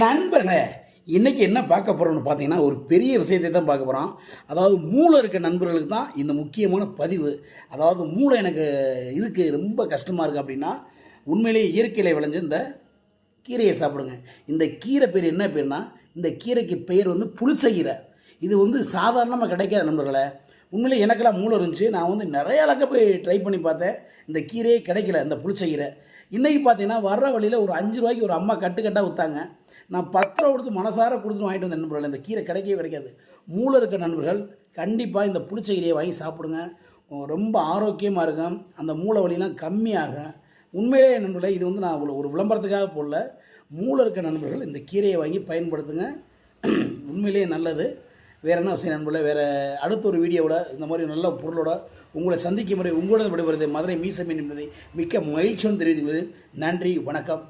நண்பர்களே, இன்றைக்கி என்ன பார்க்க போகிறோம்னு பார்த்தீங்கன்னா, ஒரு பெரிய விஷயத்தை தான் பார்க்க போகிறோம். அதாவது மூளை இருக்க நண்பர்களுக்கு தான் இந்த முக்கியமான பதிவு. அதாவது மூளை எனக்கு இருக்குது, ரொம்ப கஷ்டமாக இருக்குது அப்படின்னா, உண்மையிலேயே இயற்கையில் விளைஞ்ச இந்த கீரையை சாப்பிடுங்க. இந்த கீரை பேர் என்ன பேர்னா, இந்த கீரைக்கு பெயர் வந்து புளிச்சக்கீரை. இது வந்து சாதாரணமாக கிடைக்காத நண்பர்களே. உண்மையிலே எனக்கெல்லாம் மூளை இருந்துச்சு. நான் வந்து நிறைய அளக்க போய் ட்ரை பண்ணி பார்த்தேன். இந்த கீரையே கிடைக்கல, இந்த புளிச்சக்கீரை. இன்றைக்கி பார்த்தீங்கன்னா வர்ற வழியில் ஒரு 5 ரூபாய்க்கு ஒரு அம்மா கட்டாக விற்றாங்க. நான் 10 ரூபா கொடுத்து மனசார கொடுத்துட்டு வாங்கிட்டு வந்த நண்பர்கள். இந்த கீரை கிடைக்கவே கிடைக்காது. மூளை இருக்க நண்பர்கள் கண்டிப்பாக இந்த புளிச்ச கீரையை வாங்கி சாப்பிடுங்க. ரொம்ப ஆரோக்கியமாக இருக்கும். அந்த மூளை வலிலாம் கம்மியாகும். உண்மையிலே நண்பர்களே, இது வந்து நான் ஒரு விளம்பரத்துக்காக போடல. மூளை இருக்க நண்பர்கள் இந்த கீரையை வாங்கி பயன்படுத்துங்க. உண்மையிலேயே நல்லது. வேறு என்ன விஷயம் நண்பர்களே, வேறு அடுத்த ஒரு வீடியோவோட இந்த மாதிரி நல்ல பொருளோட உங்களை சந்திக்கும் முறை உங்களோட விடைபெறுவது மதுரை மீசமீன் என்பதை மிக்க மகிழ்ச்சியோடு தெரிவித்துள்ளது. நன்றி, வணக்கம்.